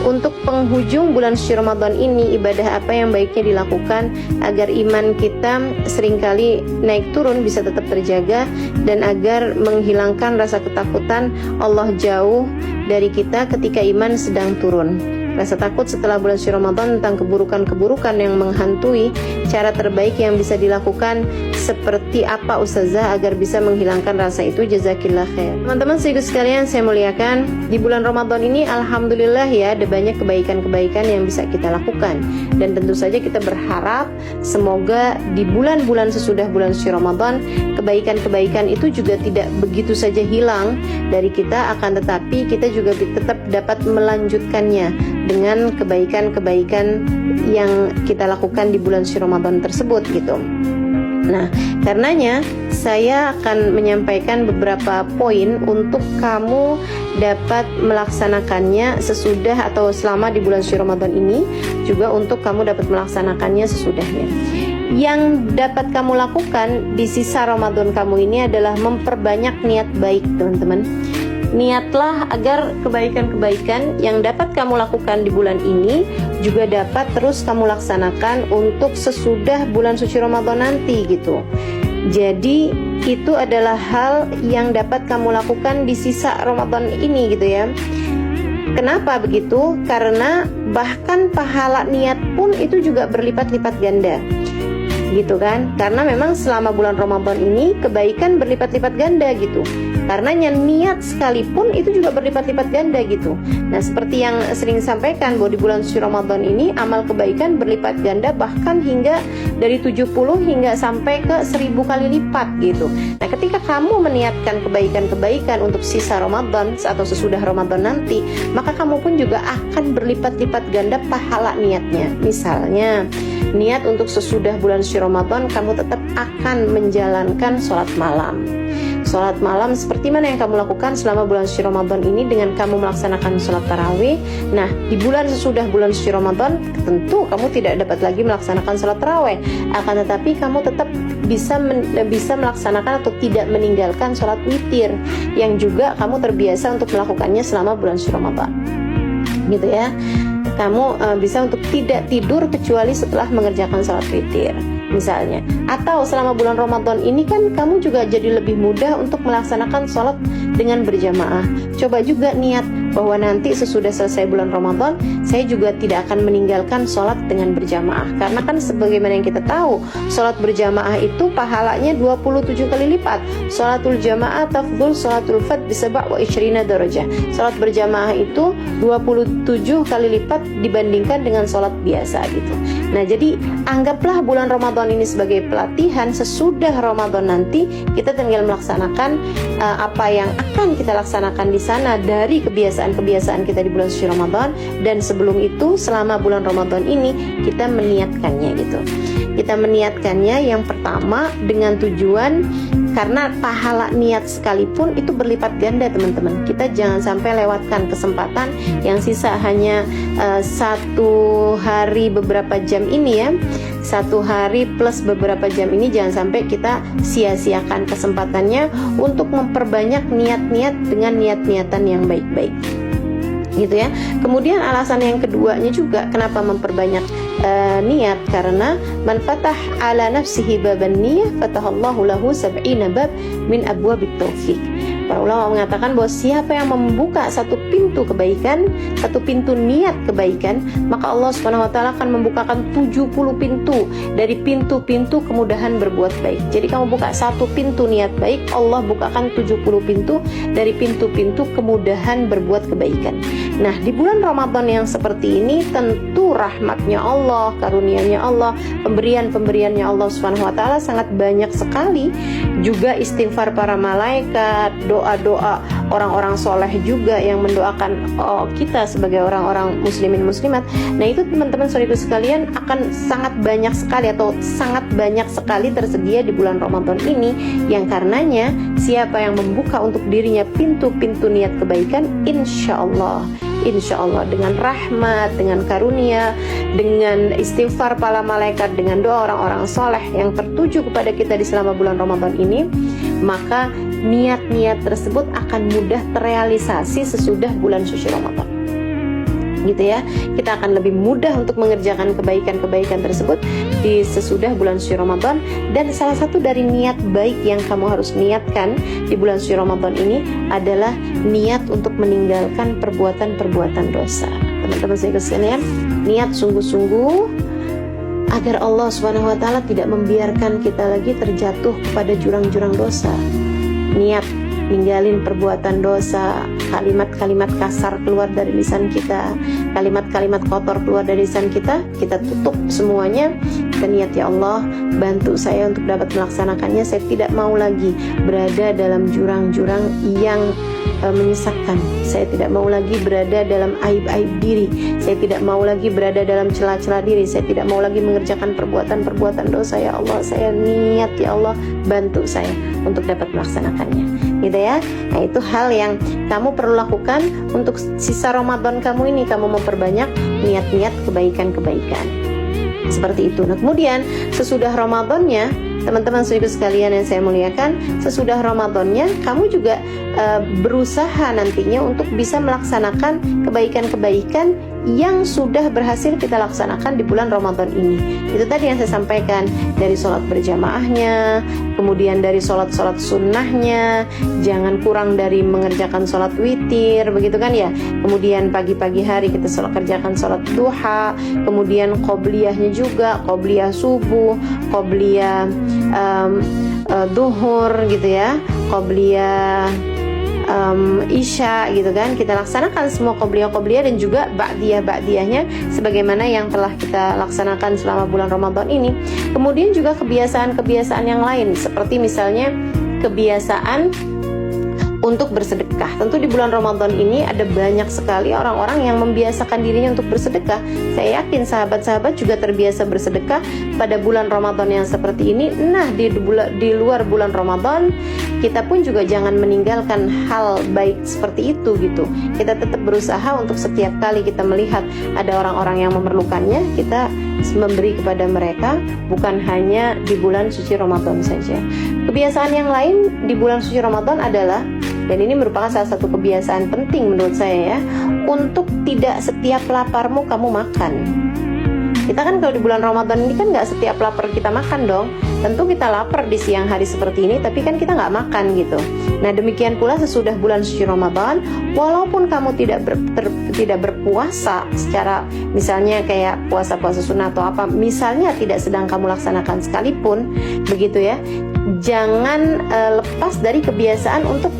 untuk penghujung bulan suci Ramadan ini, ibadah apa yang baiknya dilakukan agar iman kita seringkali naik turun bisa tetap terjaga, dan agar menghilangkan rasa ketakutan Allah jauh dari kita ketika iman sedang turun. Rasa takut setelah bulan suci Ramadan tentang keburukan-keburukan yang menghantui. Cara terbaik yang bisa dilakukan seperti apa Ustazah agar bisa menghilangkan rasa itu? Jazakillah khair. Teman-teman sekalian saya muliakan, di bulan Ramadan ini alhamdulillah ya ada banyak kebaikan-kebaikan yang bisa kita lakukan, dan tentu saja kita berharap semoga di bulan-bulan sesudah bulan suci Ramadan kebaikan-kebaikan itu juga tidak begitu saja hilang dari kita, akan tetapi kita juga tetap dapat melanjutkannya dengan kebaikan-kebaikan yang kita lakukan di bulan suci Ramadan tersebut gitu. Nah, karenanya saya akan menyampaikan beberapa poin untuk kamu dapat melaksanakannya sesudah atau selama di bulan suci Ramadan ini, juga untuk kamu dapat melaksanakannya sesudahnya. Yang dapat kamu lakukan di sisa Ramadan kamu ini adalah memperbanyak niat baik, teman-teman. Niatlah agar kebaikan-kebaikan yang dapat kamu lakukan di bulan ini juga dapat terus kamu laksanakan untuk sesudah bulan suci Ramadan nanti gitu. Jadi itu adalah hal yang dapat kamu lakukan di sisa Ramadan ini gitu ya. Kenapa begitu? Karena bahkan pahala niat pun itu juga berlipat-lipat ganda, gitu kan? Karena memang selama bulan Ramadan ini kebaikan berlipat-lipat ganda gitu. Karenanya niat sekalipun itu juga berlipat-lipat ganda gitu. Nah, seperti yang sering disampaikan bahwa di bulan suci Ramadan ini amal kebaikan berlipat ganda, bahkan hingga dari 70 hingga sampai ke 1000 kali lipat gitu. Nah, ketika kamu meniatkan kebaikan-kebaikan untuk sisa Ramadan atau sesudah Ramadan nanti, maka kamu pun juga akan berlipat-lipat ganda pahala niatnya. Misalnya niat untuk sesudah bulan suci Ramadan kamu tetap akan menjalankan sholat malam. Sholat malam seperti mana yang kamu lakukan selama bulan suci Ramadan ini dengan kamu melaksanakan sholat tarawih. Nah, di bulan sesudah bulan suci Ramadan tentu kamu tidak dapat lagi melaksanakan sholat tarawih, akan tetapi kamu tetap bisa melaksanakan atau tidak meninggalkan sholat witir yang juga kamu terbiasa untuk melakukannya selama bulan suci Ramadan, gitu ya. Kamu bisa untuk tidak tidur kecuali setelah mengerjakan sholat witir misalnya. Atau selama bulan Ramadan ini kan kamu juga jadi lebih mudah untuk melaksanakan sholat dengan berjamaah. Coba juga niat bahwa nanti sesudah selesai bulan Ramadan saya juga tidak akan meninggalkan sholat dengan berjamaah. Karena kan sebagaimana yang kita tahu, sholat berjamaah itu pahalanya 27 kali lipat. Sholatul jamaah tafdhul sholatul fard bisaba' wa isyrina darajah. Sholat berjamaah itu 27 kali lipat dibandingkan dengan sholat biasa gitu. Nah, jadi anggaplah bulan Ramadan ini sebagai pelatihan. Sesudah Ramadan nanti kita tinggal melaksanakan apa yang akan kita laksanakan di sana dari kebiasaan-kebiasaan kita di bulan suci Ramadan, dan sebelum itu selama bulan Ramadan ini kita meniatkannya gitu. Kita meniatkannya yang pertama dengan tujuan, karena pahala niat sekalipun itu berlipat ganda teman-teman. Kita jangan sampai lewatkan kesempatan yang sisa hanya satu hari beberapa jam ini ya. Satu hari plus beberapa jam ini jangan sampai kita sia-siakan kesempatannya untuk memperbanyak niat-niat dengan niat-niatan yang baik-baik, gitu ya. Kemudian alasan yang keduanya juga kenapa memperbanyak niat, karena man fatah ala nafsihi baban niyah fatahallahu lahu sab'ina bab min abwabit taufiq. Para ulama mengatakan bahwa siapa yang membuka satu pintu kebaikan, satu pintu niat kebaikan, maka Allah Subhanahu wa taala akan membukakan 70 pintu dari pintu-pintu kemudahan berbuat baik. Jadi kamu buka satu pintu niat baik, Allah bukakan 70 pintu dari pintu-pintu kemudahan berbuat kebaikan. Nah, di bulan Ramadan yang seperti ini tentu rahmatnya Allah, karunia-Nya Allah, pemberian-pemberiannya Allah Subhanahu wa taala sangat banyak sekali. Juga istighfar para malaikat, doa-doa orang-orang soleh juga yang mendoakan kita sebagai orang-orang muslimin muslimat. Nah, itu teman-teman saudaraku sekalian akan sangat banyak sekali atau sangat banyak sekali tersedia di bulan Ramadan ini, yang karenanya siapa yang membuka untuk dirinya pintu-pintu niat kebaikan, insya Allah dengan rahmat, dengan karunia, dengan istighfar para malaikat, dengan doa orang-orang soleh yang tertuju kepada kita di selama bulan Ramadan ini, maka niat-niat tersebut akan mudah terrealisasi sesudah bulan suci Ramadan. gitu ya. Kita akan lebih mudah untuk mengerjakan kebaikan-kebaikan tersebut di sesudah bulan suci Ramadan. Dan salah satu dari niat baik yang kamu harus niatkan di bulan suci Ramadan ini adalah niat untuk meninggalkan perbuatan-perbuatan dosa. Teman-teman sekalian, niat sungguh-sungguh agar Allah Subhanahu wa taala tidak membiarkan kita lagi terjatuh kepada jurang-jurang dosa. Niat ninggalin perbuatan dosa, kalimat-kalimat kasar keluar dari lisan kita, kalimat-kalimat kotor keluar dari lisan kita tutup semuanya. Kita niat, ya Allah, bantu saya untuk dapat melaksanakannya. Saya tidak mau lagi berada dalam jurang-jurang yang menyesatkan. Saya tidak mau lagi berada dalam aib-aib diri. Saya tidak mau lagi berada dalam celah-celah diri. Saya tidak mau lagi mengerjakan perbuatan-perbuatan dosa. Ya Allah, saya niat, ya Allah, bantu saya untuk dapat melaksanakannya, gitu ya. Nah, itu hal yang kamu perlu lakukan untuk sisa Ramadan kamu ini. Kamu memperbanyak niat-niat kebaikan-kebaikan seperti itu. Nah, kemudian sesudah Ramadannya, teman-teman saudara sekalian yang saya muliakan, sesudah Ramadannya kamu juga berusaha nantinya untuk bisa melaksanakan kebaikan-kebaikan yang sudah berhasil kita laksanakan di bulan Ramadan ini. Itu tadi yang saya sampaikan, dari sholat berjamaahnya, kemudian dari sholat-sholat sunnahnya, jangan kurang dari mengerjakan sholat witir, begitu kan ya. Kemudian pagi-pagi hari kita kerjakan sholat duha, kemudian qobliyahnya juga, qobliyah subuh, qobliyah duhur gitu ya, qobliyah isya gitu kan. Kita laksanakan semua qobliyah-qobliyah dan juga ba'diyah-ba'diyahnya sebagaimana yang telah kita laksanakan selama bulan Ramadan ini. Kemudian juga kebiasaan-kebiasaan yang lain, seperti misalnya kebiasaan untuk bersedekah. Tentu di bulan Ramadan ini ada banyak sekali orang-orang yang membiasakan dirinya untuk bersedekah. Saya yakin sahabat-sahabat juga terbiasa bersedekah pada bulan Ramadan yang seperti ini. Nah, di luar bulan Ramadan, kita pun juga jangan meninggalkan hal baik seperti itu gitu. Kita tetap berusaha untuk setiap kali kita melihat ada orang-orang yang memerlukannya, kita memberi kepada mereka, bukan hanya di bulan suci Ramadan saja. Kebiasaan yang lain di bulan suci Ramadan adalah, dan ini merupakan salah satu kebiasaan penting menurut saya ya, untuk tidak setiap laparmu kamu makan. Kita kan kalau di bulan Ramadan ini kan nggak setiap lapar kita makan dong. Tentu kita lapar di siang hari seperti ini, tapi kan kita nggak makan gitu. Nah, demikian pula sesudah bulan suci Ramadan, walaupun kamu tidak berpuasa secara misalnya kayak puasa-puasa sunnah atau apa, misalnya tidak sedang kamu laksanakan sekalipun, begitu ya, jangan lepas dari kebiasaan untuk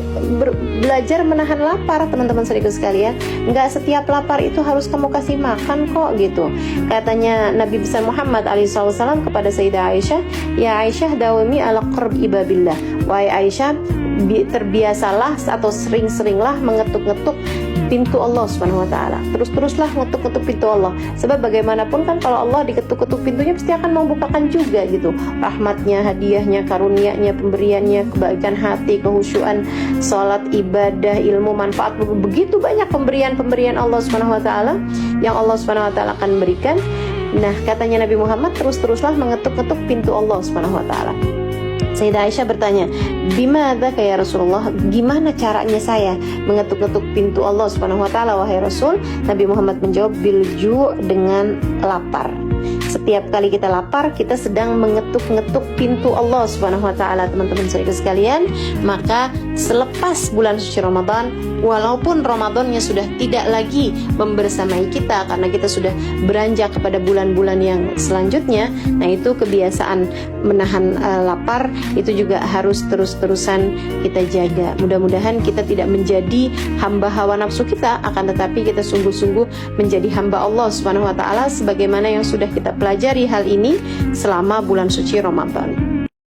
belajar menahan lapar, teman-teman saudara sekalian. Nggak setiap lapar itu harus kamu kasih makan kok gitu. Katanya Nabi besar Muhammad SAW kepada Sayyidah Aisyah, ya Aisyah dawami ala qurb ibabillah. Wahai Aisyah, terbiasalah atau sering-seringlah mengetuk-ngetuk pintu Allah Subhanahu wa taala. Terus-teruslah ngetuk-ngetuk pintu Allah. Sebab bagaimanapun kan kalau Allah diketuk-ketuk pintunya pasti akan membukakan juga gitu. Rahmatnya, hadiahnya, karunia-nya, pemberiannya, kebaikan hati, kehusyuan, salat, ibadah, ilmu, manfaat, begitu banyak pemberian-pemberian Allah Subhanahu wa taala yang Allah Subhanahu wa taala akan berikan. Nah, katanya Nabi Muhammad, terus-teruslah mengetuk-ketuk pintu Allah Subhanahu wa taala. Sayyidah Aisyah bertanya, "Bimadza ya Rasulullah?" Gimana caranya saya mengetuk-ketuk pintu Allah Subhanahu wa taala wahai Rasul? Nabi Muhammad menjawab, "Bilju", dengan lapar. Setiap kali kita lapar, kita sedang mengetuk-ngetuk pintu Allah Subhanahu wa taala, teman-teman saudara sekalian. Maka selepas bulan suci Ramadan, walaupun Ramadannya sudah tidak lagi membersamai kita karena kita sudah beranjak kepada bulan-bulan yang selanjutnya, nah itu kebiasaan menahan lapar itu juga harus terus-terusan kita jaga. Mudah-mudahan kita tidak menjadi hamba hawa nafsu kita, akan tetapi kita sungguh-sungguh menjadi hamba Allah Subhanahu wa taala sebagaimana yang sudah kita pelajari hal ini selama bulan suci Ramadan.